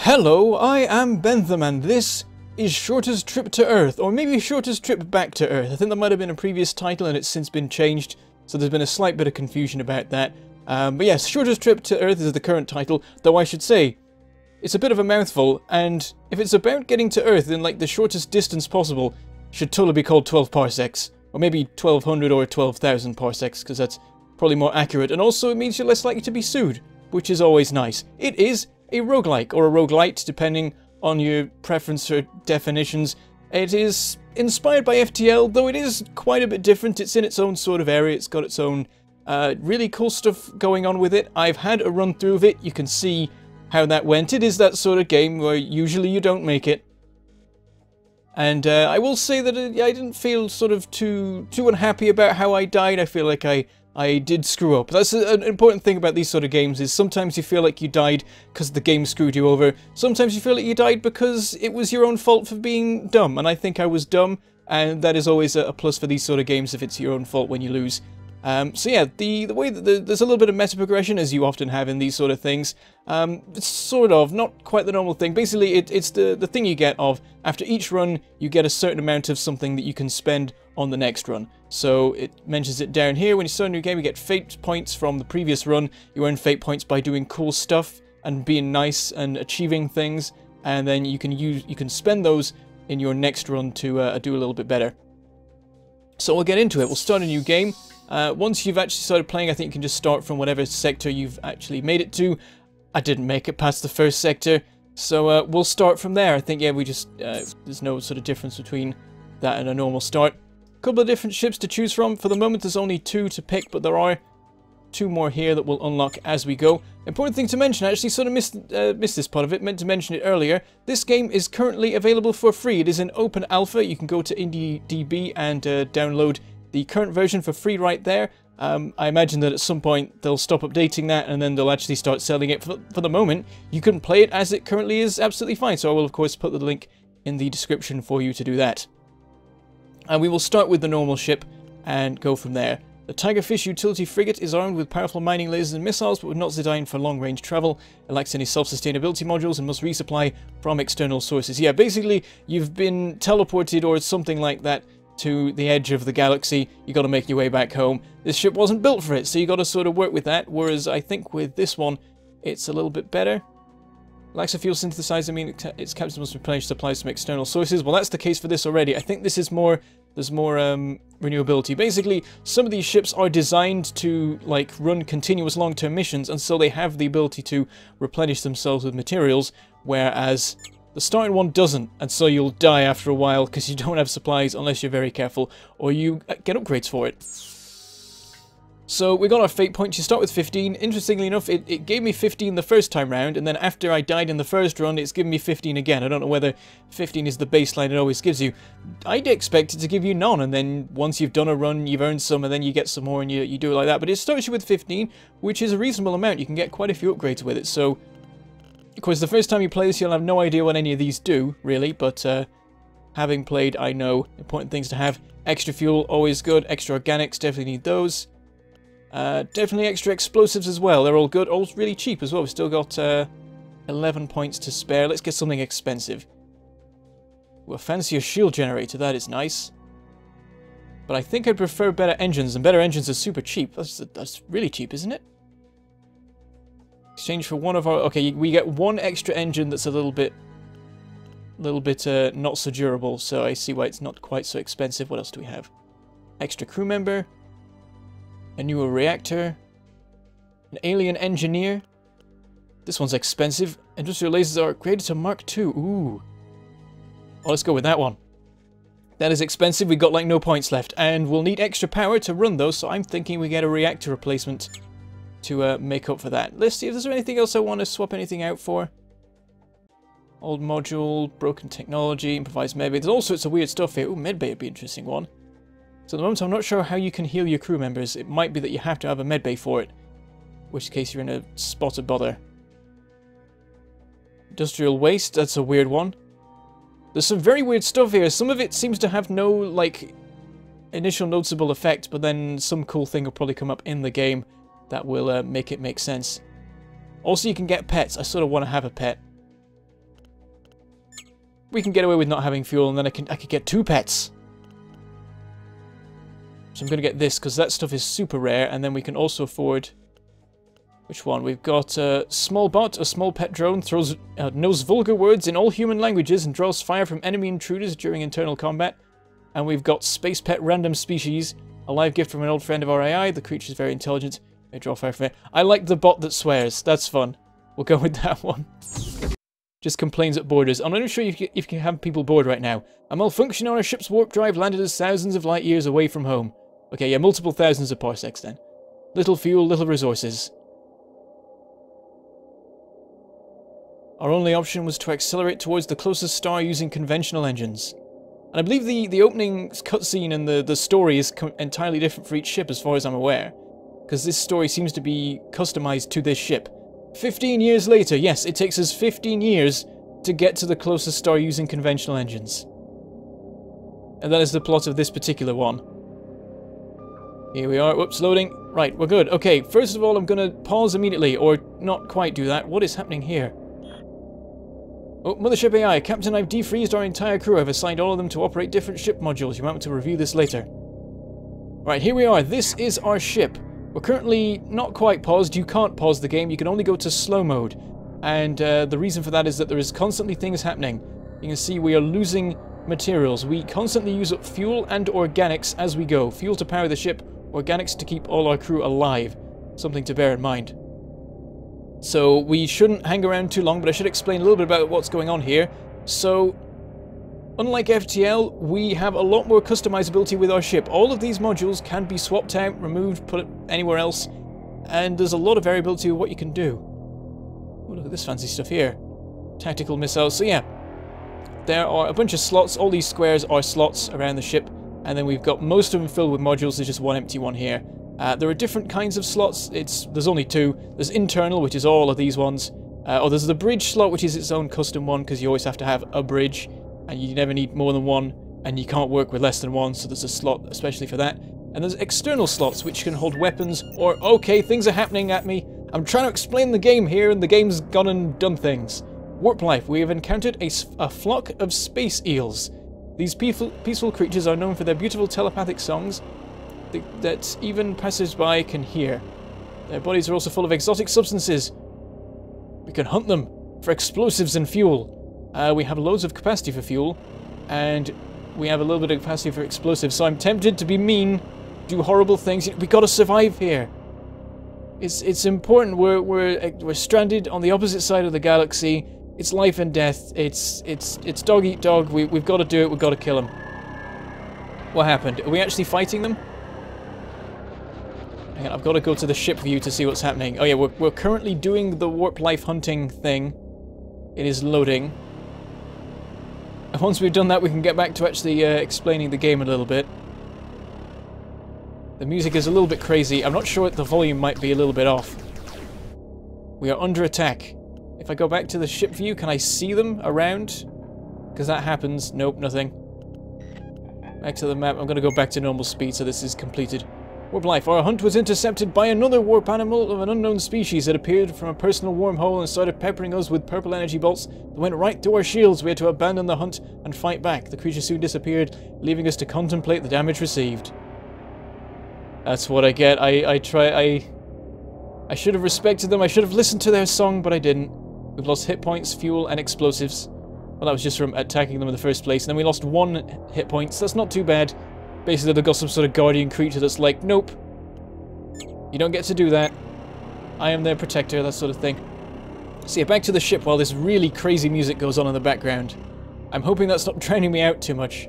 Hello, I am Bentham and this is Shortest Trip to Earth, or maybe Shortest Trip Back to Earth. I think that might have been a previous title and it's since been changed, so there's been a slight bit of confusion about that. But yes, Shortest Trip to Earth is the current title, though I should say, it's a bit of a mouthful, and if it's about getting to Earth in like the shortest distance possible, it should totally be called 12 parsecs, or maybe 1200 or 12,000 parsecs, because that's probably more accurate, and also it means you're less likely to be sued, which is always nice. It is a roguelike, or a roguelite, depending on your preference for definitions. It is inspired by FTL, though it is quite a bit different. It's in its own sort of area, it's got its own really cool stuff going on with it. I've had a run through of it, you can see how that went. It is that sort of game where usually you don't make it. And I will say that I didn't feel sort of too unhappy about how I died. I feel like I did screw up. That's an important thing about these sort of games, is sometimes you feel like you died because the game screwed you over. Sometimes you feel like you died because it was your own fault for being dumb, and I think I was dumb, and that is always a plus for these sort of games if it's your own fault when you lose. So yeah, the way that there's a little bit of meta progression, as you often have in these sort of things. It's sort of, not quite the normal thing. Basically, it's the thing you get of, after each run, you get a certain amount of something that you can spend on the next run. So it mentions it down here. When you start a new game, you get fate points from the previous run. You earn fate points by doing cool stuff and being nice and achieving things, and then you can spend those in your next run to do a little bit better. So we'll get into it. We'll start a new game. Once you've actually started playing, I think you can just start from whatever sector you've actually made it to. I didn't make it past the first sector, so we'll start from there. I think, yeah, we just, there's no sort of difference between that and a normal start. Couple of different ships to choose from. For the moment, there's only 2 to pick, but there are 2 more here that we'll unlock as we go. Important thing to mention, I actually sort of missed this part of it, meant to mention it earlier. This game is currently available for free. It is in open alpha. You can go to IndieDB and download the current version for free right there. I imagine that at some point they'll stop updating that and then they'll actually start selling it. For the moment, you can play it as it currently is absolutely fine. So I will, of course, put the link in the description for you to do that. And we will start with the normal ship and go from there. The Tigerfish utility frigate is armed with powerful mining lasers and missiles, but would not designed for long-range travel. It lacks any self-sustainability modules and must resupply from external sources. Yeah, basically, you've been teleported or something like that to the edge of the galaxy. You got to make your way back home. This ship wasn't built for it, so you got to sort of work with that. Whereas I think with this one, it's a little bit better. Lacks a fuel synthesizer, meaning its captain must replenish supplies from external sources. Well, that's the case for this already. I think this is more, there's more renewability. Basically, some of these ships are designed to like run continuous long-term missions, and so they have the ability to replenish themselves with materials, whereas the starting one doesn't, and so you'll die after a while because you don't have supplies unless you're very careful, or you get upgrades for it. So we got our fate points. You start with 15. Interestingly enough, it gave me 15 the first time round, and then after I died in the first run, it's given me 15 again. I don't know whether 15 is the baseline it always gives you. I'd expect it to give you none, and then once you've done a run, you've earned some, and then you get some more, and you do it like that. But it starts you with 15, which is a reasonable amount. You can get quite a few upgrades with it, so of course, the first time you play this, you'll have no idea what any of these do, really, but having played, I know important things to have. Extra fuel, always good. Extra organics, definitely need those. Definitely extra explosives as well. They're all good. All really cheap as well. We've still got 11 points to spare. Let's get something expensive. Well, fancy a shield generator. That is nice. But I think I'd prefer better engines, and better engines are super cheap. That's really cheap, isn't it? Exchange for one of our... Okay, we get one extra engine that's a little bit not so durable, so I see why it's not quite so expensive. What else do we have? Extra crew member. A newer reactor. An alien engineer. This one's expensive. Industrial lasers are upgraded to Mark II. Ooh. Oh, let's go with that one. That is expensive. We've got like no points left. And we'll need extra power to run those, so I'm thinking we get a reactor replacement to make up for that. Let's see if there's anything else I want to swap anything out for. Old module, broken technology, improvised medbay. There's all sorts of weird stuff here. Ooh, medbay would be an interesting one. So at the moment, I'm not sure how you can heal your crew members. It might be that you have to have a medbay for it, in which case you're in a spot of bother. Industrial waste, that's a weird one. There's some very weird stuff here. Some of it seems to have no, like, initial noticeable effect, but then some cool thing will probably come up in the game that will make it make sense. Also, you can get pets. I sort of want to have a pet. we can get away with not having fuel, and then I could get 2 pets. So I'm going to get this, because that stuff is super rare, and then we can also afford... Which one? We've got a small bot, a small pet drone, knows vulgar words in all human languages and draws fire from enemy intruders during internal combat. And we've got space pet random species, a live gift from an old friend of our AI. The creature is very intelligent. They draw fire from it. I like the bot that swears. That's fun. We'll go with that one. Just complains at borders. I'm not even sure if you can have people bored right now. A malfunction on our ship's warp drive landed us thousands of light years away from home. Okay, yeah, multiple thousands of parsecs then. Little fuel, little resources. Our only option was to accelerate towards the closest star using conventional engines. And I believe the opening cutscene and the story is entirely different for each ship as far as I'm aware. Because this story seems to be customized to this ship. 15 years later, yes, it takes us 15 years to get to the closest star using conventional engines. And that is the plot of this particular one. Here we are. Whoops, loading. Right, we're good. Okay, first of all, I'm going to pause immediately, or not quite do that. What is happening here? Oh, Mothership AI. Captain, I've defreezed our entire crew. I've assigned all of them to operate different ship modules. You might want to review this later. Right, here we are. This is our ship. We're currently not quite paused. You can't pause the game. You can only go to slow mode. And the reason for that is that there is constantly things happening. You can see we are losing materials. We constantly use up fuel and organics as we go. Fuel to power the ship, organics to keep all our crew alive. Something to bear in mind. So we shouldn't hang around too long, but I should explain a little bit about what's going on here. So, unlike FTL, we have a lot more customizability with our ship. All of these modules can be swapped out, removed, put anywhere else, and there's a lot of variability of what you can do. Oh, look at this fancy stuff here. Tactical missiles. So yeah, there are a bunch of slots. All these squares are slots around the ship, and then we've got most of them filled with modules. There's just one empty one here. There are different kinds of slots. There's only 2. There's internal, which is all of these ones. Or there's the bridge slot, which is its own custom one, because you always have to have a bridge, and you never need more than one, and you can't work with less than one, so there's a slot especially for that. And there's external slots, which can hold weapons, or, okay, things are happening at me. I'm trying to explain the game here, and the game's gone and done things. Warp life. We have encountered a flock of space eels. These peaceful creatures are known for their beautiful telepathic songs that even passers-by can hear. Their bodies are also full of exotic substances. We can hunt them for explosives and fuel. We have loads of capacity for fuel, and we have a little bit of capacity for explosives, so I'm tempted to be mean, do horrible things. We gotta survive here. It's important. We're stranded on the opposite side of the galaxy. It's life and death. It's dog eat dog. We've got to do it. We've got to kill them. What happened? Are we actually fighting them? Hang on, I've got to go to the ship view to see what's happening. Oh yeah, we're currently doing the warp life hunting thing. It is loading. And once we've done that, we can get back to actually explaining the game a little bit. The music is a little bit crazy. I'm not sure the volume might be a little bit off. We are under attack. If I go back to the ship view, can I see them around? Because that happens. Nope, nothing. Back to the map. I'm going to go back to normal speed so this is completed. Warp life. Our hunt was intercepted by another warp animal of an unknown species. It appeared from a personal wormhole and started peppering us with purple energy bolts that went right through our shields. We had to abandon the hunt and fight back. The creature soon disappeared, leaving us to contemplate the damage received. That's what I get. I should have respected them. I should have listened to their song, but I didn't. We've lost hit points, fuel, and explosives. Well, that was just from attacking them in the first place. And then we lost 1 hit points. That's not too bad. Basically, they've got some sort of guardian creature that's like, nope. You don't get to do that. I am their protector, that sort of thing. So yeah, back to the ship while this really crazy music goes on in the background. I'm hoping that's not drowning me out too much.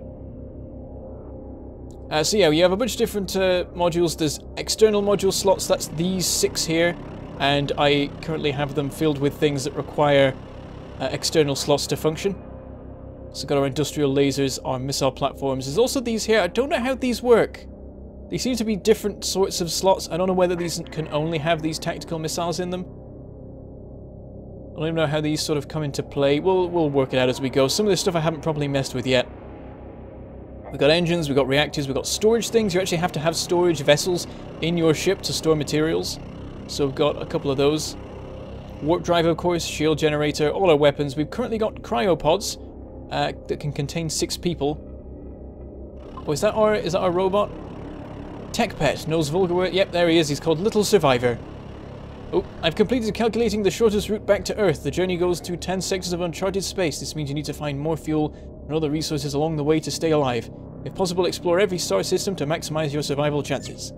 So yeah, we have a bunch of different modules. There's external module slots, that's these 6 here. And I currently have them filled with things that require external slots to function. So got our industrial lasers, our missile platforms. There's also these here. I don't know how these work. They seem to be different sorts of slots. I don't know whether these can only have these tactical missiles in them. I don't even know how these sort of come into play. We'll work it out as we go. Some of this stuff I haven't properly messed with yet. We've got engines, we've got reactors, we've got storage things. You actually have to have storage vessels in your ship to store materials. So we've got a couple of those. Warp drive, of course, shield generator, all our weapons. We've currently got cryopods. that can contain 6 people. Oh, is that our robot? Tech Pet, knows vulgar word. Yep, there he is. He's called Little Survivor. Oh, I've completed calculating the shortest route back to Earth. The journey goes through 10 sectors of uncharted space. This means you need to find more fuel and other resources along the way to stay alive. If possible, explore every star system to maximize your survival chances.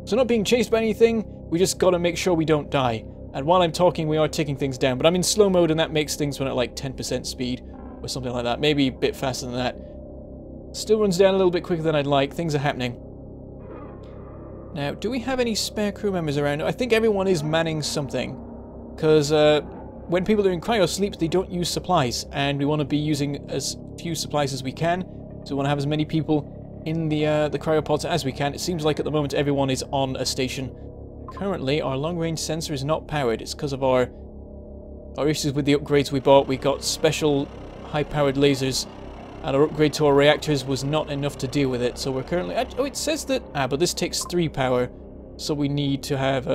So not being chased by anything, we just gotta make sure we don't die. And while I'm talking, we are taking things down. But I'm in slow mode and that makes things run at like 10% speed or something like that. Maybe a bit faster than that. Still runs down a little bit quicker than I'd like. Things are happening. Now, do we have any spare crew members around? I think everyone is manning something. Because when people are in cryosleep, they don't use supplies. And we want to be using as few supplies as we can. So we want to have as many people in the cryopods as we can. It seems like at the moment everyone is on a station. Currently, our long-range sensor is not powered. It's because of our issues with the upgrades we bought. We got special high-powered lasers, and our upgrade to our reactors was not enough to deal with it. So we're currently... Oh, it says that... but this takes 3 power, so we need to have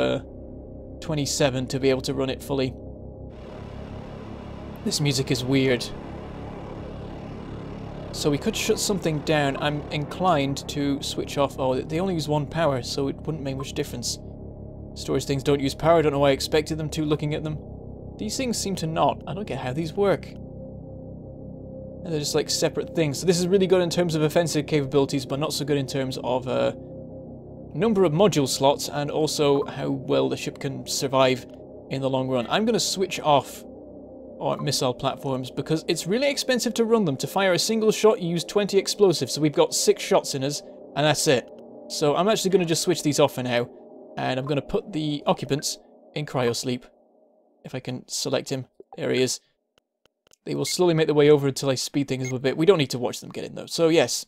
27 to be able to run it fully. This music is weird. So we could shut something down. I'm inclined to switch off... Oh, they only use 1 power, so it wouldn't make much difference. Storage things don't use power. I don't know why I expected them to, looking at them. These things seem to not. I don't get how these work. And they're just like separate things. So this is really good in terms of offensive capabilities, but not so good in terms of number of module slots and also how well the ship can survive in the long run. I'm going to switch off our missile platforms because it's really expensive to run them. To fire a single shot, you use 20 explosives. So we've got 6 shots in us, and that's it. So I'm actually going to just switch these off for now. And I'm going to put the occupants in cryosleep. If I can select him. There he is. They will slowly make their way over until I speed things up a bit. We don't need to watch them get in though. So yes.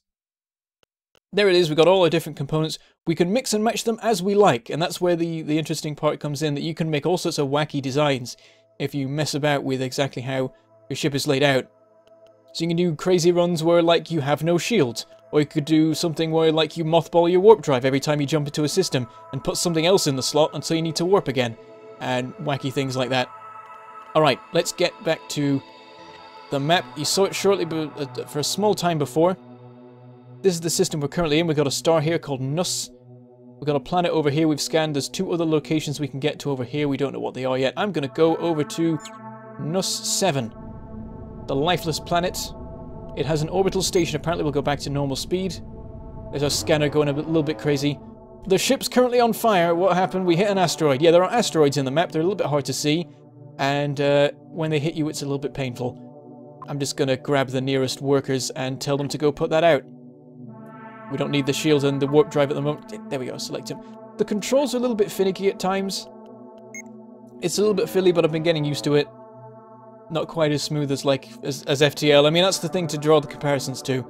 There it is. We've got all our different components. We can mix and match them as we like. And that's where the interesting part comes in. That you can make all sorts of wacky designs if you mess about with exactly how your ship is laid out. So you can do crazy runs where like you have no shields. Or you could do something where like you mothball your warp drive every time you jump into a system and put something else in the slot until you need to warp again. And wacky things like that. Alright, let's get back to the map. You saw it shortly for a small time before. This is the system we're currently in. We've got a star here called Nus. We've got a planet over here we've scanned. There's 2 other locations we can get to over here. We don't know what they are yet. I'm going to go over to Nus 7. The lifeless planet. It has an orbital station. Apparently we'll go back to normal speed. There's our scanner going a little bit crazy. The ship's currently on fire. What happened? We hit an asteroid. Yeah, there are asteroids in the map. They're a little bit hard to see. And when they hit you, it's a little bit painful. I'm just going to grab the nearest workers and tell them to go put that out. We don't need the shield and the warp drive at the moment. There we go. Select him. The controls are a little bit finicky at times. It's a little bit fiddly, but I've been getting used to it. Not quite as smooth as as FTL. I mean, that's the thing to draw the comparisons to.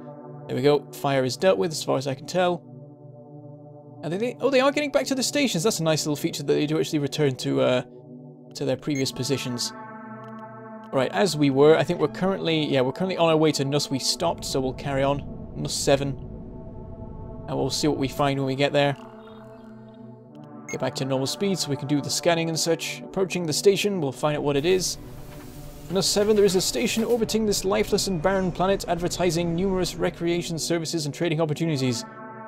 There we go. Fire is dealt with as far as I can tell. And they are getting back to the stations. That's a nice little feature that they do actually return to their previous positions. Right, as we were, I think we're currently on our way to Nus. We stopped, so we'll carry on. Nus 7. And we'll see what we find when we get there. Get back to normal speed so we can do the scanning and such. Approaching the station, we'll find out what it is. Nus 7, there is a station orbiting this lifeless and barren planet, advertising numerous recreation services and trading opportunities.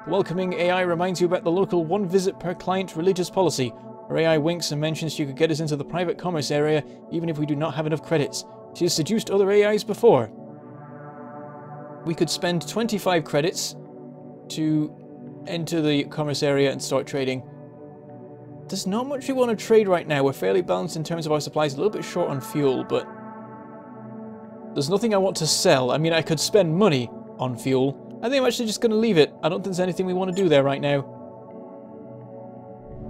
The welcoming AI reminds you about the local one visit per client religious policy. Our AI winks and mentions she could get us into the private commerce area even if we do not have enough credits. She has seduced other AIs before. We could spend 25 credits to enter the commerce area and start trading. There's not much we want to trade right now. We're fairly balanced in terms of our supplies, a little bit short on fuel, but there's nothing I want to sell. I mean, I could spend money on fuel. I think I'm actually just going to leave it. I don't think there's anything we want to do there right now.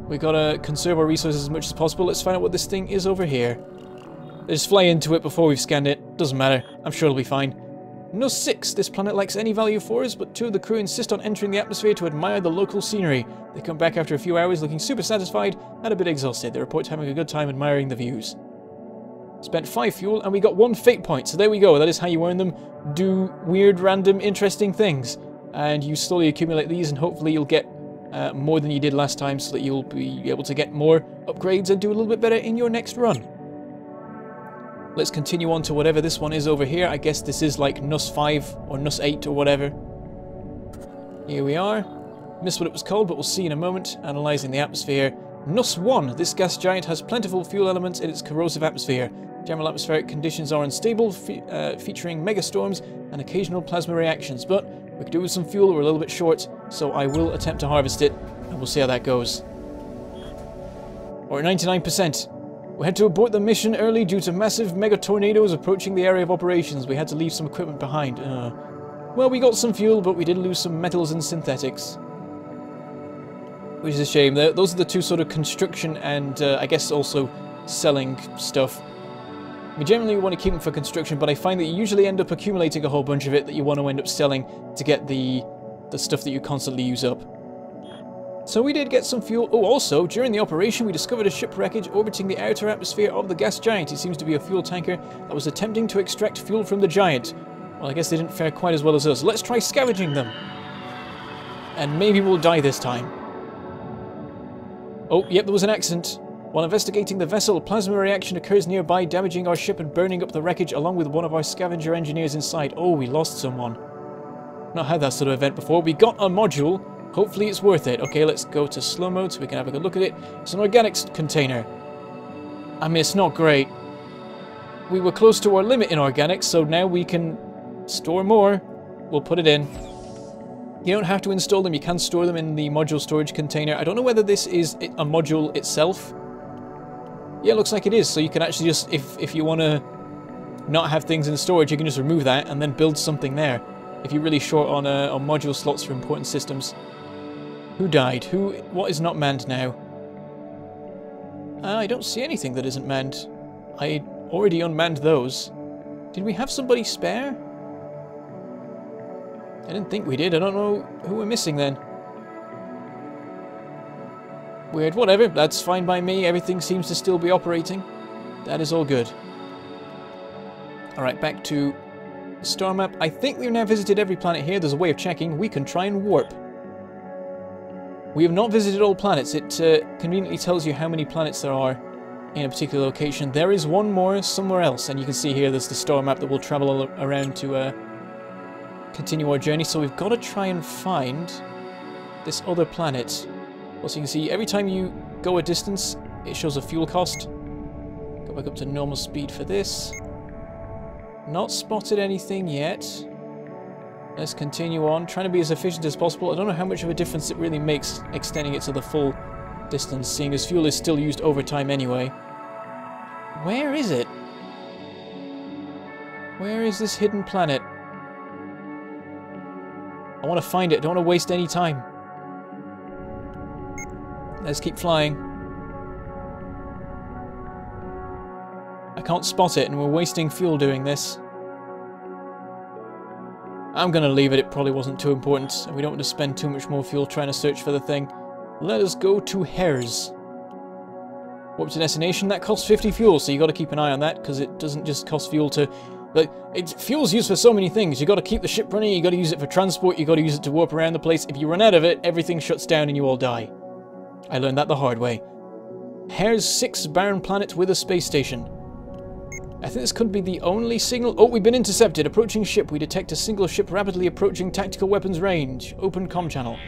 We gotta conserve our resources as much as possible. Let's find out what this thing is over here. Let's fly into it before we've scanned it. Doesn't matter. I'm sure it'll be fine. Nus 6. This planet lacks any value for us, but 2 of the crew insist on entering the atmosphere to admire the local scenery. They come back after a few hours looking super satisfied and a bit exhausted. They report having a good time admiring the views. Spent 5 fuel and we got 1 fate point. So there we go. That is how you earn them. Do weird, random, interesting things. And you slowly accumulate these and hopefully you'll get more than you did last time so that you'll be able to get more upgrades and do a little bit better in your next run. Let's continue on to whatever this one is over here. I guess this is like NUS 5 or NUS 8 or whatever. Here we are. Missed what it was called, but we'll see in a moment. Analysing the atmosphere. NUS 1. This gas giant has plentiful fuel elements in its corrosive atmosphere. General atmospheric conditions are unstable, featuring megastorms and occasional plasma reactions. But we could do with some fuel. We're a little bit short, so I will attempt to harvest it, and we'll see how that goes. We're at 99%. We had to abort the mission early due to massive mega tornadoes approaching the area of operations. We had to leave some equipment behind. Well, we got some fuel, but we did lose some metals and synthetics. Which is a shame. Those are the two sort of construction and I guess also selling stuff. We generally want to keep them for construction, but I find that you usually end up accumulating a whole bunch of it that you want to end up selling to get the stuff that you constantly use up. So we did get some fuel. Oh, also, during the operation, we discovered a ship wreckage orbiting the outer atmosphere of the gas giant. It seems to be a fuel tanker that was attempting to extract fuel from the giant. Well, I guess they didn't fare quite as well as us. Let's try scavenging them. And maybe we'll die this time. Oh, yep, there was an accident. While investigating the vessel, a plasma reaction occurs nearby, damaging our ship and burning up the wreckage along with one of our scavenger engineers inside. Oh, we lost someone. Not had that sort of event before. We got a module. Hopefully it's worth it. Okay, let's go to slow mode so we can have a good look at it. It's an organics container. I mean, it's not great. We were close to our limit in organics, so now we can store more. We'll put it in. You don't have to install them. You can store them in the module storage container. I don't know whether this is a module itself. Yeah, it looks like it is. So you can actually just, if you want to not have things in storage, you can just remove that and then build something there. If you're really short on module slots for important systems. Who died? What is not manned now? I don't see anything that isn't manned. I already unmanned those. Did we have somebody spare? I didn't think we did. I don't know who we're missing then. Weird. Whatever. That's fine by me. Everything seems to still be operating. That is all good. Alright, back to the star map. I think we've now visited every planet here. There's a way of checking. We can try and warp. We have not visited all planets. It conveniently tells you how many planets there are in a particular location. There is one more somewhere else, and you can see here there's the star map that we'll travel around to continue our journey. So we've got to try and find this other planet. Also, you can see every time you go a distance, it shows a fuel cost. Go back up to normal speed for this. Not spotted anything yet. Let's continue on, trying to be as efficient as possible. I don't know how much of a difference it really makes extending it to the full distance, seeing as fuel is still used over time anyway. Where is it? Where is this hidden planet? I want to find it. I don't want to waste any time. Let's keep flying. I can't spot it, and we're wasting fuel doing this. I'm going to leave it. It probably wasn't too important, and we don't want to spend too much more fuel trying to search for the thing. Let us go to Hares. Warp to destination. That costs 50 fuel, so you got to keep an eye on that, because it doesn't just cost fuel to... Like, fuel's used for so many things. You got to keep the ship running, you got to use it for transport, you got to use it to warp around the place. If you run out of it, everything shuts down and you all die. I learned that the hard way. Hares 6 barren planet with a space station. I think this could be the only signal... Oh, we've been intercepted. Approaching ship. We detect a single ship rapidly approaching tactical weapons range. Open comm channel.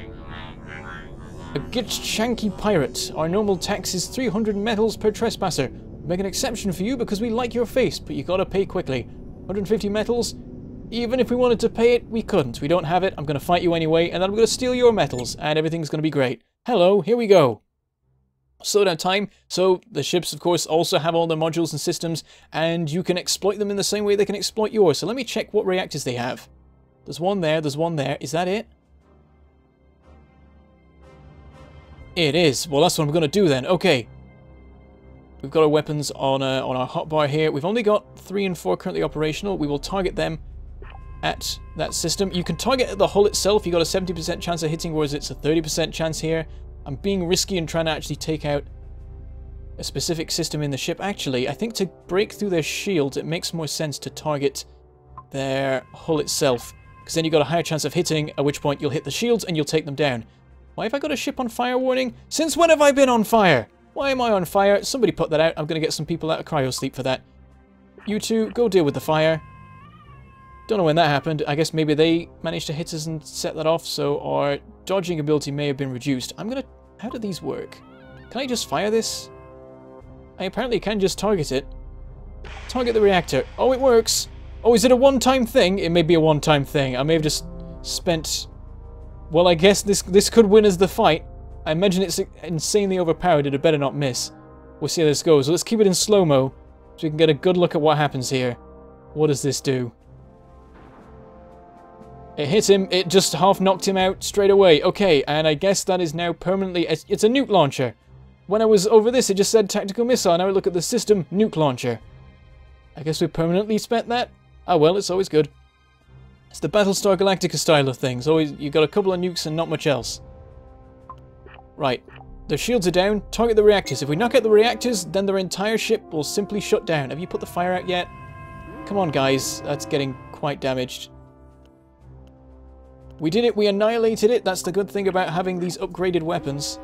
A Gitchanky pirate. Our normal tax is 300 metals per trespasser. We make an exception for you because we like your face, but you gotta pay quickly. 150 metals? Even if we wanted to pay it, we couldn't. We don't have it. I'm gonna fight you anyway, and then I'm gonna steal your metals, and everything's gonna be great. Hello, here we go. Slowdown time. So the ships, of course, also have all the modules and systems, and you can exploit them in the same way they can exploit yours. So let me check what reactors they have. There's one there, there's one there. Is that it? It is. Well, that's what I'm going to do then. Okay. We've got our weapons on our hotbar here. We've only got 3 and 4 currently operational. We will target them at that system. You can target at the hull itself. You got a 70% chance of hitting, whereas it's a 30% chance here. I'm being risky and trying to actually take out a specific system in the ship. Actually, I think to break through their shields, it makes more sense to target their hull itself, because then you've got a higher chance of hitting, at which point you'll hit the shields and you'll take them down. Why have I got a ship on fire warning? Since when have I been on fire? Why am I on fire? Somebody put that out. I'm going to get some people out of cryo sleep for that. You two, go deal with the fire. Don't know when that happened. I guess maybe they managed to hit us and set that off, so our dodging ability may have been reduced. I'm gonna... How do these work? Can I just fire this? I apparently can just target it. Target the reactor. Oh, it works! Oh, is it a one-time thing? It may be a one-time thing. I may have just spent... Well, I guess this could win us the fight. I imagine it's insanely overpowered. It had better not miss. We'll see how this goes. Let's keep it in slow-mo so we can get a good look at what happens here. What does this do? It hit him. It just half knocked him out straight away. Okay, and I guess that is now permanently... It's a nuke launcher. When I was over this, it just said tactical missile. Now I look at the system, nuke launcher. I guess we permanently spent that. Oh well, it's always good. It's the Battlestar Galactica style of things. Always, you've got a couple of nukes and not much else. Right. Their shields are down. Target the reactors. If we knock out the reactors, then their entire ship will simply shut down. Have you put the fire out yet? Come on, guys. That's getting quite damaged. We did it. We annihilated it. That's the good thing about having these upgraded weapons.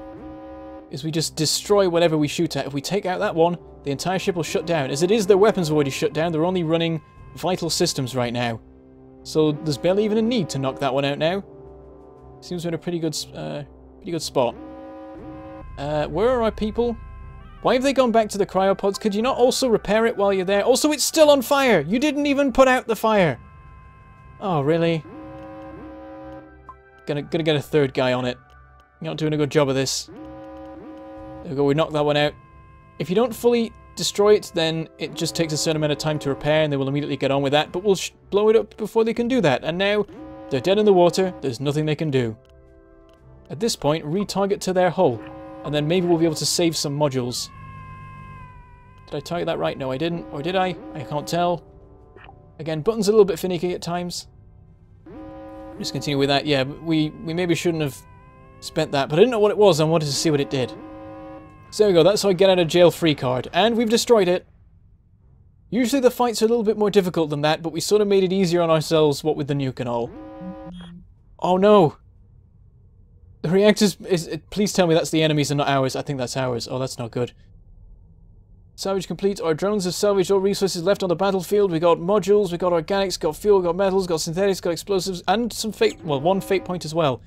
Is we just destroy whatever we shoot at. If we take out that one, the entire ship will shut down. As it is, their weapons have already shut down. They're only running vital systems right now. So there's barely even a need to knock that one out now. Seems we're in a pretty good spot. Where are our people? Why have they gone back to the cryopods? Could you not also repair it while you're there? Also, it's still on fire! You didn't even put out the fire! Oh, really? Gonna get a third guy on it. You're not doing a good job of this. There we go, we knocked that one out. If you don't fully destroy it, then it just takes a certain amount of time to repair and they will immediately get on with that, but we'll blow it up before they can do that. And now, they're dead in the water, there's nothing they can do. At this point, retarget to their hull, and then maybe we'll be able to save some modules. Did I target that right? No, I didn't. Or did I? I can't tell. Again, buttons are a little bit finicky at times. Just continue with that. Yeah, we maybe shouldn't have spent that, but I didn't know what it was and wanted to see what it did. So there we go, that's our get out of jail free card. And we've destroyed it. Usually the fights are a little bit more difficult than that, but we sort of made it easier on ourselves, what with the nuke and all. Oh no! The reactors please tell me that's the enemies and not ours. I think that's ours. Oh, that's not good. Salvage complete. Our drones have salvaged all resources left on the battlefield. We got modules, we got organics, got fuel, got metals, got synthetics, got explosives, and some fate... Well, one fate point as well.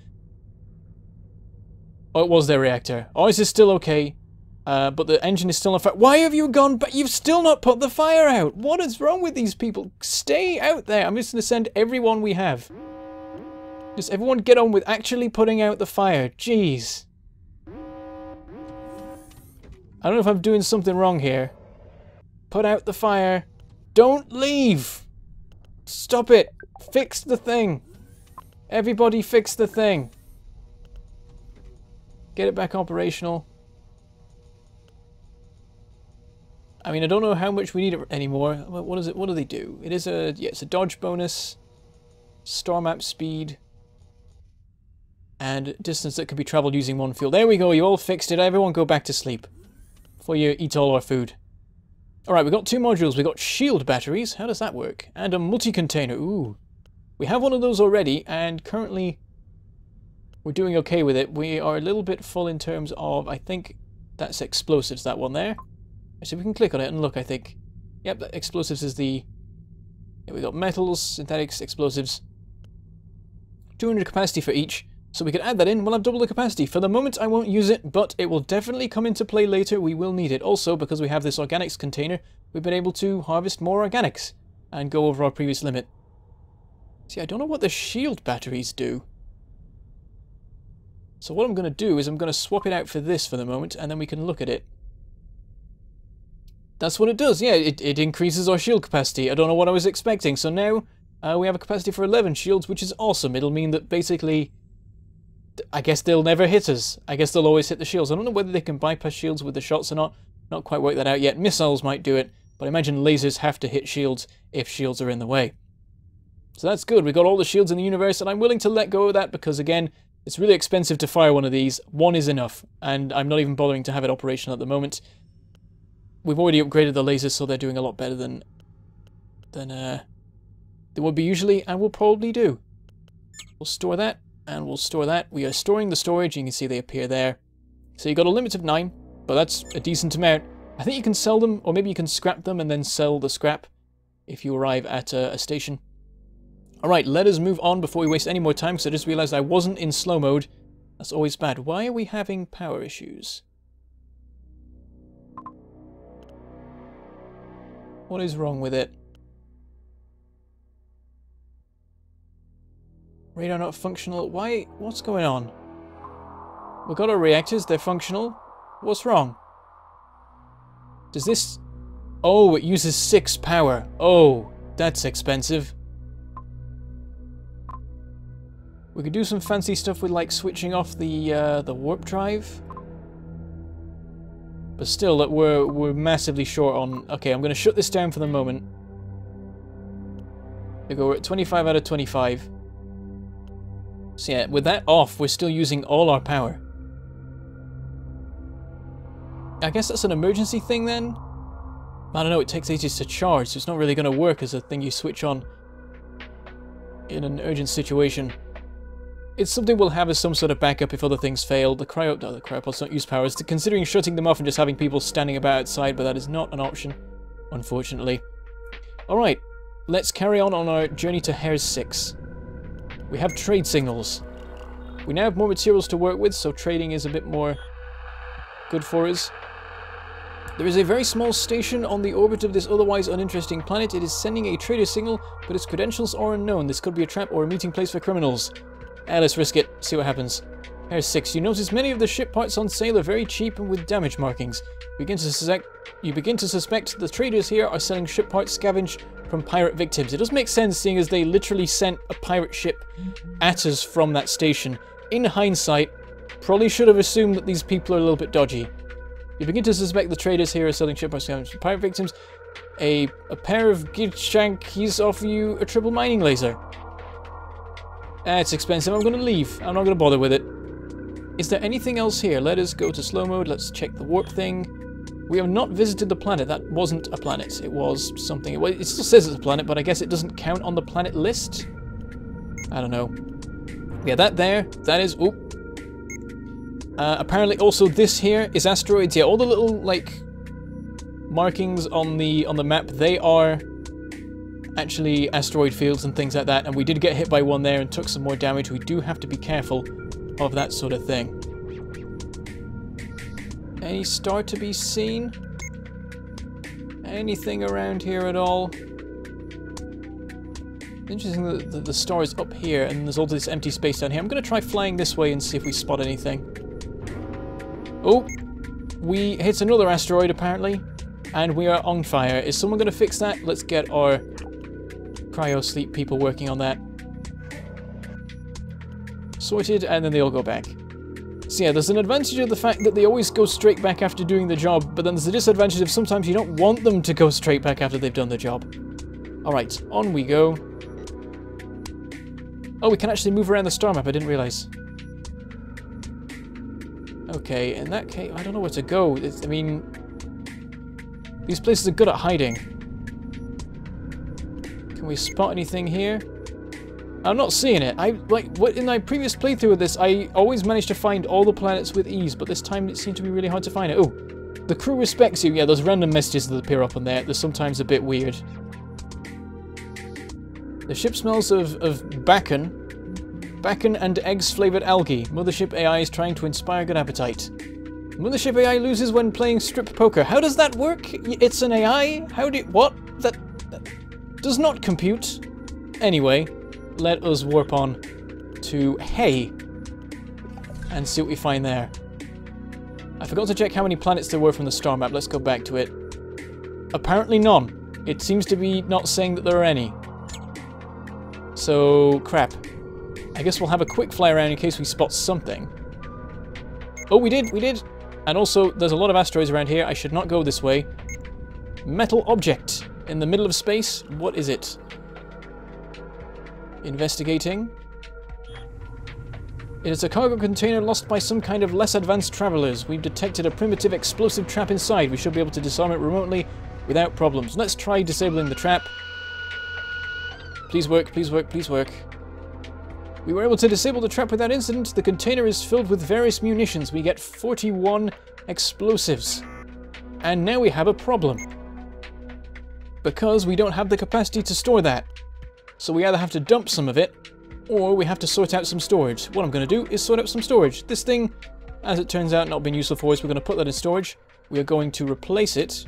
Oh, it was their reactor. Ours is still okay. But the engine is still on fire. Why have you gone back? You've still not put the fire out. What is wrong with these people? Stay out there. I'm just going to send everyone we have. Just everyone get on with actually putting out the fire. Jeez. I don't know if I'm doing something wrong here. Put out the fire. Don't leave. Stop it. Fix the thing. Everybody fix the thing. Get it back operational. I mean, I don't know how much we need it anymore. What is it? What do they do? It is a... Yeah, it's a dodge bonus. Star map speed. And distance that can be traveled using one fuel. There we go. You all fixed it. Everyone go back to sleep. Before you eat all our food. Alright, we got two modules. We got shield batteries. How does that work? And a multi-container. Ooh. We have one of those already. And currently, we're doing okay with it. We are a little bit full in terms of... I think that's explosives, that one there. So we can click on it and look, I think. Yep, explosives is the... Yeah, we got metals, synthetics, explosives. 200 capacity for each. So we can add that in, we'll have double the capacity. For the moment, I won't use it, but it will definitely come into play later. We will need it. Also, because we have this organics container, we've been able to harvest more organics and go over our previous limit. See, I don't know what the shield batteries do. So what I'm going to do is I'm going to swap it out for this for the moment, and then we can look at it. That's what it does, yeah, it increases our shield capacity. I don't know what I was expecting. So now we have a capacity for 11 shields, which is awesome. It'll mean that basically, I guess they'll never hit us. I guess they'll always hit the shields. I don't know whether they can bypass shields with the shots or not. Not quite worked that out yet. Missiles might do it, but I imagine lasers have to hit shields if shields are in the way. So that's good. We've got all the shields in the universe, and I'm willing to let go of that because, again, it's really expensive to fire one of these. One is enough, and I'm not even bothering to have it operational at the moment. We've already upgraded the lasers, so they're doing a lot better than they would be usually, and will probably do. We'll store that, and we'll store that. We are storing the storage. You can see they appear there. So you've got a limit of 9, but that's a decent amount. I think you can sell them, or maybe you can scrap them and then sell the scrap. if you arrive at a station. Alright, let us move on before we waste any more time, because I just realized I wasn't in slow mode. That's always bad. Why are we having power issues? What is wrong with it? Radar not functional. Why? What's going on? We've got our reactors, they're functional. What's wrong? Does this... Oh, it uses 6 power. Oh, that's expensive. We could do some fancy stuff with, like, switching off the warp drive. But still, that we're massively short on... Okay, I'm going to shut this down for the moment. There we go, we're at 25 out of 25. So yeah, with that off, we're still using all our power. I guess that's an emergency thing then? I don't know, it takes ages to charge, so it's not really going to work as a thing you switch on in an urgent situation. It's something we'll have as some sort of backup if other things fail. The cryopods don't use power. It's considering shutting them off and just having people standing about outside, but that is not an option, unfortunately. Alright, let's carry on our journey to Hare 6. We have trade signals. We now have more materials to work with, so trading is a bit more good for us. There is a very small station on the orbit of this otherwise uninteresting planet. It is sending a trader signal, but its credentials are unknown. This could be a trap or a meeting place for criminals. Let's risk it, see what happens. Hare 6. You notice many of the ship parts on sale are very cheap and with damage markings. You begin to suspect the traders here are selling ship parts scavenged from pirate victims. It does make sense, seeing as they literally sent a pirate ship at us from that station. In hindsight, probably should have assumed that these people are a little bit dodgy. You begin to suspect the traders here are selling ship parts scavenged from pirate victims. A pair of Gitshankies offer you a triple mining laser. It's expensive. I'm going to leave. I'm not going to bother with it. Is there anything else here? Let us go to slow mode. Let's check the warp thing. We have not visited the planet. That wasn't a planet. It was something. It still says it's a planet, but I guess it doesn't count on the planet list. I don't know. Yeah, that is... Oh. Apparently also this here is asteroids. Yeah, all the little, like, markings on the map, they are actually asteroid fields and things like that, and we did get hit by one there and took some more damage. We do have to be careful of that sort of thing. Any star to be seen? Anything around here at all? Interesting that the star is up here and there's all this empty space down here. I'm going to try flying this way and see if we spot anything. Oh! We hit another asteroid apparently, and we are on fire. Is someone going to fix that? Let's get our cryo sleep people working on that. Sorted, and then they all go back. So yeah, there's an advantage of the fact that they always go straight back after doing the job, but then there's a disadvantage of sometimes you don't want them to go straight back after they've done the job. Alright, on we go. Oh, we can actually move around the star map, I didn't realise. Okay, in that case, I don't know where to go. I mean, these places are good at hiding. Can we spot anything here? I'm not seeing it. In my previous playthrough of this, I always managed to find all the planets with ease, but this time it seemed to be really hard to find it. Oh, the crew respects you. Yeah, those random messages that appear up on there, they're sometimes a bit weird. The ship smells of bacon and eggs-flavoured algae. Mothership AI is trying to inspire good appetite. Mothership AI loses when playing strip poker. How does that work? It's an AI? What? That does not compute. Anyway, let us warp on to Hay and see what we find there. I forgot to check how many planets there were from the star map. Let's go back to it. Apparently none. It seems to be not saying that there are any. So, crap. I guess we'll have a quick fly around in case we spot something. Oh, we did! And also, there's a lot of asteroids around here. I should not go this way. Metal object in the middle of space. What is it? Investigating. It is a cargo container lost by some kind of less advanced travelers. We've detected a primitive explosive trap inside. We should be able to disarm it remotely without problems. Let's try disabling the trap. Please work, please work, please work. We were able to disable the trap without incident. The container is filled with various munitions. We get 41 explosives. And now we have a problem. because we don't have the capacity to store that. So we either have to dump some of it, or we have to sort out some storage. What I'm going to do is sort out some storage. This thing, as it turns out, not been useful for us. We're going to put that in storage. We are going to replace it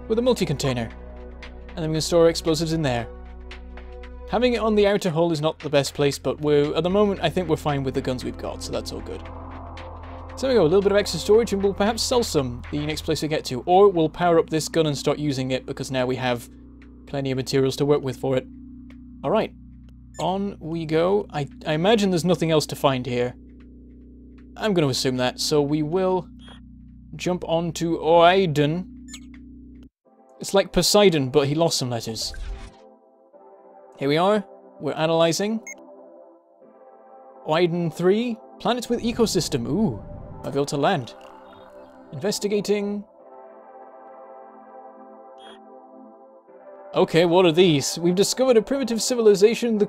with a multi-container. And then we're going to store our explosives in there. Having it on the outer hull is not the best place, but at the moment, I think we're fine with the guns we've got, so that's all good. So there we go, a little bit of extra storage, and we'll perhaps sell some the next place we get to. Or we'll power up this gun and start using it, because now we have plenty of materials to work with for it. Alright, on we go. I imagine there's nothing else to find here. I'm going to assume that, so we will jump on to Oiden. It's like Poseidon, but he lost some letters. Here we are. We're analysing. Oiden 3. Planet with ecosystem. Ooh. I'll be able to land. Investigating. Okay, what are these? We've discovered a primitive civilization.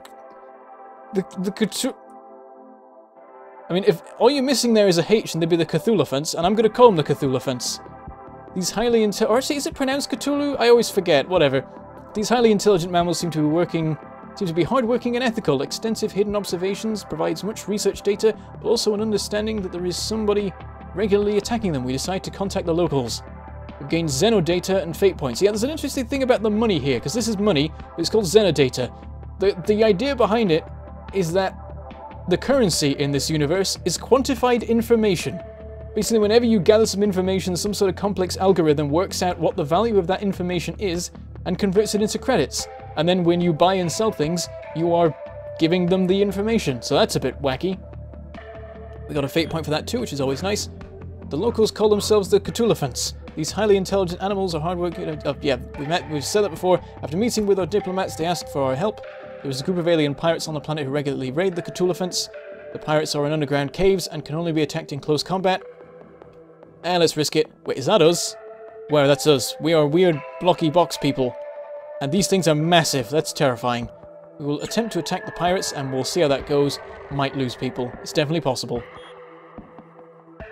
I mean, if all you're missing there is a H, and they'd be the Cthulhuphants, and I'm going to call them the Cthulhuphants. These highly intelligent... Or actually, is it pronounced Cthulhu? I always forget. Whatever. These highly intelligent mammals seem to be hardworking and ethical. Extensive hidden observations provides much research data, but also an understanding that there is somebody regularly attacking them. We decide to contact the locals. We've gained Xenodata and fate points. Yeah, there's an interesting thing about the money here, because this is money, but it's called Xenodata. The idea behind it is that the currency in this universe is quantified information. Basically, whenever you gather some information, some sort of complex algorithm works out what the value of that information is and converts it into credits. And then when you buy and sell things, you are giving them the information. So that's a bit wacky. We got a fate point for that too, which is always nice. The locals call themselves the Cthulhuphants. These highly intelligent animals are hardworking. Yeah, we've said that before. After meeting with our diplomats, they asked for our help. There was a group of alien pirates on the planet who regularly raid the Cthulhuphants. The pirates are in underground caves and can only be attacked in close combat. Let's risk it. Wait, is that us? Wow, that's us. We are weird, blocky box people. And these things are massive. That's terrifying. We will attempt to attack the pirates, and we'll see how that goes. Might lose people. It's definitely possible.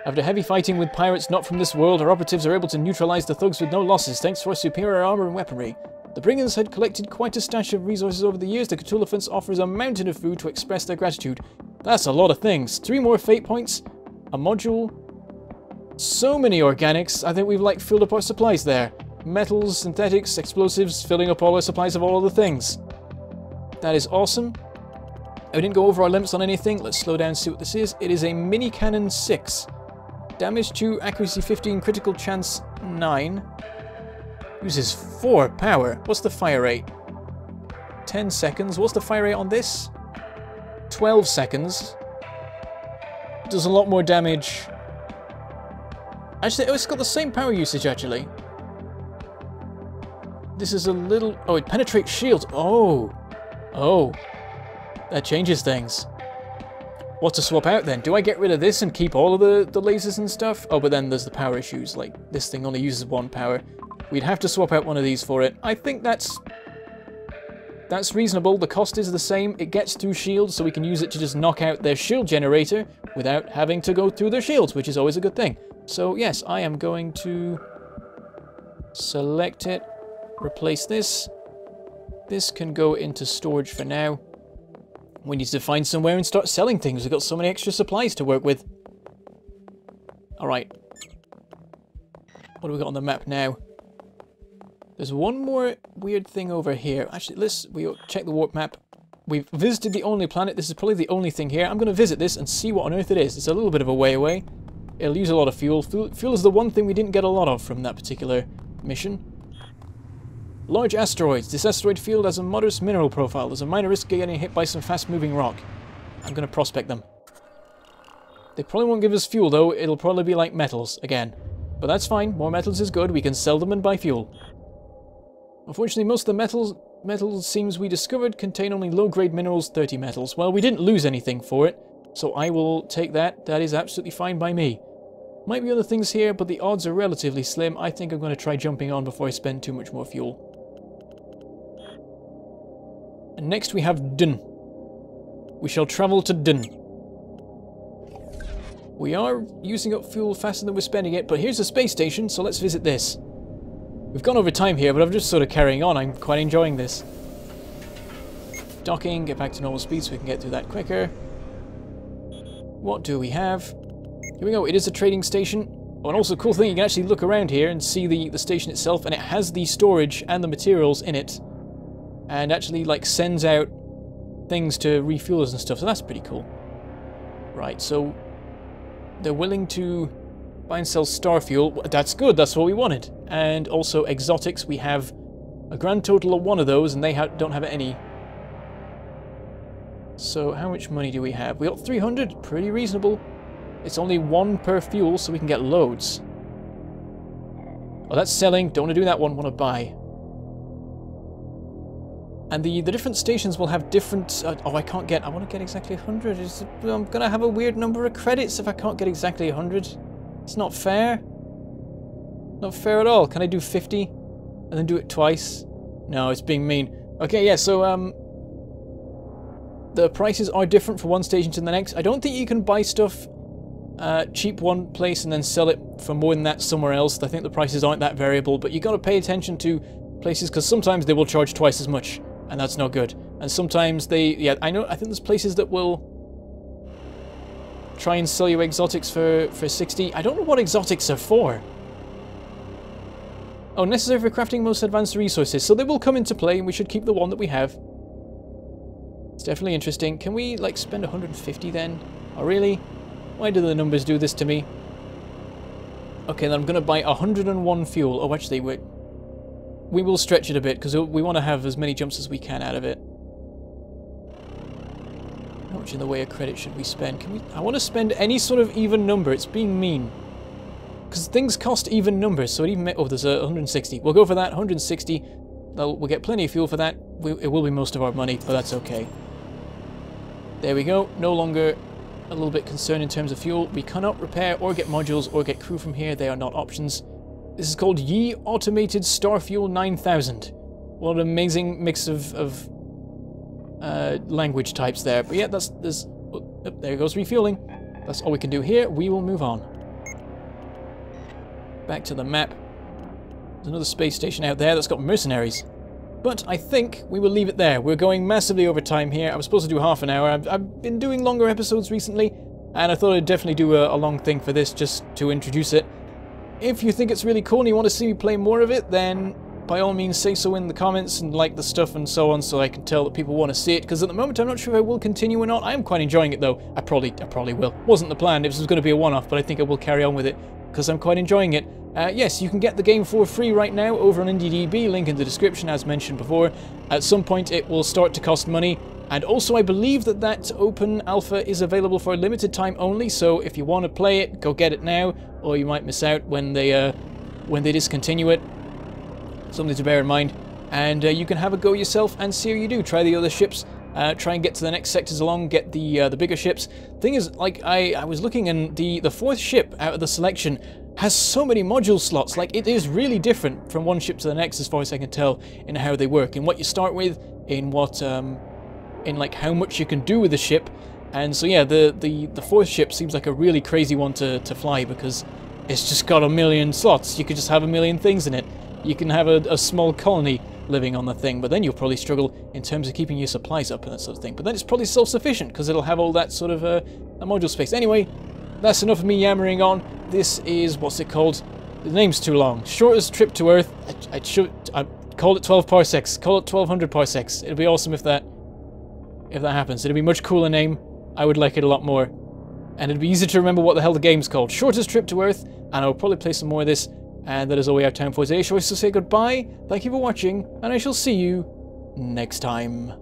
After heavy fighting with pirates not from this world, our operatives are able to neutralize the thugs with no losses, thanks to our superior armor and weaponry. The brigands had collected quite a stash of resources over the years. The Cthulhuphants offers a mountain of food to express their gratitude. That's a lot of things. 3 more fate points, a module, so many organics. I think we've filled up our supplies there. Metals, synthetics, explosives, filling up all our supplies of all of the things. That is awesome. I didn't go over our limits on anything. Let's slow down and see what this is. It is a mini cannon 6. Damage 2, accuracy 15, critical chance 9. Uses 4 power. What's the fire rate? 10 seconds. What's the fire rate on this? 12 seconds. Does a lot more damage. Actually, oh, it's got the same power usage, actually. This is a little... Oh, it penetrates shields. Oh. Oh. That changes things. What to swap out, then? Do I get rid of this and keep all of the lasers and stuff? Oh, but then there's the power issues. Like, this thing only uses 1 power. We'd have to swap out one of these for it. I think that's reasonable. The cost is the same. It gets through shields, so we can use it to just knock out their shield generator without having to go through their shields, which is always a good thing. So, yes, I am going to select it, replace this. This can go into storage for now. We need to find somewhere and start selling things. We've got so many extra supplies to work with. Alright. What do we got on the map now? There's one more weird thing over here. Actually, we'll check the warp map. We've visited the only planet. This is probably the only thing here. I'm going to visit this and see what on earth it is. It's a little bit of a way away. It'll use a lot of fuel. Fuel is the one thing we didn't get a lot of from that particular mission. Large asteroids. This asteroid field has a modest mineral profile. There's a minor risk of getting hit by some fast-moving rock. I'm going to prospect them. They probably won't give us fuel, though. It'll probably be like metals, again. But that's fine. More metals is good. We can sell them and buy fuel. Unfortunately, most of the metal seams we discovered contain only low-grade minerals, 30 metals. Well, we didn't lose anything for it, so I will take that. That is absolutely fine by me. Might be other things here, but the odds are relatively slim. I think I'm going to try jumping on before I spend too much more fuel. And next we have Dun. We shall travel to Dun. We are using up fuel faster than we're spending it, but here's a space station, so let's visit this. We've gone over time here, but I'm just sort of carrying on. I'm quite enjoying this. Docking, get back to normal speed so we can get through that quicker. What do we have? Here we go, it is a trading station. Oh, and also cool thing, you can actually look around here and see the station itself, and it has the storage and the materials in it. And actually, like, sends out things to refuel us and stuff, so that's pretty cool. Right, so they're willing to buy and sell star fuel. That's good, that's what we wanted. And also exotics, we have a grand total of 1 of those, and they don't have any. So how much money do we have? We got 300, pretty reasonable. It's only 1 per fuel, so we can get loads. Oh, that's selling. Don't want to do that one, want to buy. And the different stations will have different... oh, I can't get... I want to get exactly 100. I'm going to have a weird number of credits if I can't get exactly 100. It's not fair. Not fair at all. Can I do 50? And then do it twice? No, it's being mean. Okay, yeah, so, the prices are different from one station to the next. I don't think you can buy stuff cheap one place and then sell it for more than that somewhere else. I think the prices aren't that variable, but you got to pay attention to places because sometimes they will charge twice as much, and that's not good. And sometimes they, yeah, I think there's places that will try and sell you exotics for 60. I don't know what exotics are for. Oh, necessary for crafting most advanced resources. So they will come into play, and we should keep the one that we have. It's definitely interesting. Can we, like, spend 150 then? Oh, really? Why do the numbers do this to me? Okay, then I'm going to buy 101 fuel. Oh, actually, we will stretch it a bit, because we want to have as many jumps as we can out of it. How much in the way of credit should we spend? I want to spend any sort of even number. It's being mean. Because things cost even numbers, so it even... Oh, there's a 160. We'll go for that, 160. We'll get plenty of fuel for that. It will be most of our money, but that's okay. There we go. No longer a little bit concerned in terms of fuel. We cannot repair or get modules or get crew from here. They are not options. This is called Ye Automated Starfuel 9000. What an amazing mix of language types there. But yeah, there goes refueling. That's all we can do here. We will move on. Back to the map. There's another space station out there that's got mercenaries. But I think we will leave it there. We're going massively over time here. I was supposed to do half an hour. I've been doing longer episodes recently, and I thought I'd definitely do a long thing for this just to introduce it. If you think it's really cool and you want to see me play more of it, then by all means say so in the comments and like the stuff and so on, so I can tell that people want to see it, because at the moment I'm not sure if I will continue or not. I am quite enjoying it though. I probably will. Wasn't the plan. It was going to be a one-off, but I think I will carry on with it because I'm quite enjoying it. Yes, you can get the game for free right now over on IndieDB, link in the description as mentioned before. At some point it will start to cost money, and also I believe that open alpha is available for a limited time only, so if you want to play it, go get it now, or you might miss out when they discontinue it. Something to bear in mind. And you can have a go yourself and see how you do. Try the other ships, try and get to the next sectors along, get the bigger ships. Thing is, like, I was looking, and the 4th ship out of the selection has so many module slots. Like, it is really different from one ship to the next as far as I can tell in how they work, in what you start with, in what in like how much you can do with the ship. And so yeah, the 4th ship seems like a really crazy one to fly, because it's just got a million slots. You could just have a million things in it. You can have a small colony living on the thing, but then you'll probably struggle in terms of keeping your supplies up and that sort of thing. But then it's probably self-sufficient, because it'll have all that sort of a module space. Anyway, that's enough of me yammering on. This is, what's it called? The name's too long. Shortest trip to Earth. I'd call it 12 parsecs. Call it 1200 parsecs. It'd be awesome if that happens. It'd be a much cooler name. I would like it a lot more. And it'd be easier to remember what the hell the game's called. Shortest trip to Earth. And I'll probably play some more of this. And that is all we have time for today. Shall we still say goodbye? Thank you for watching, and I shall see you next time.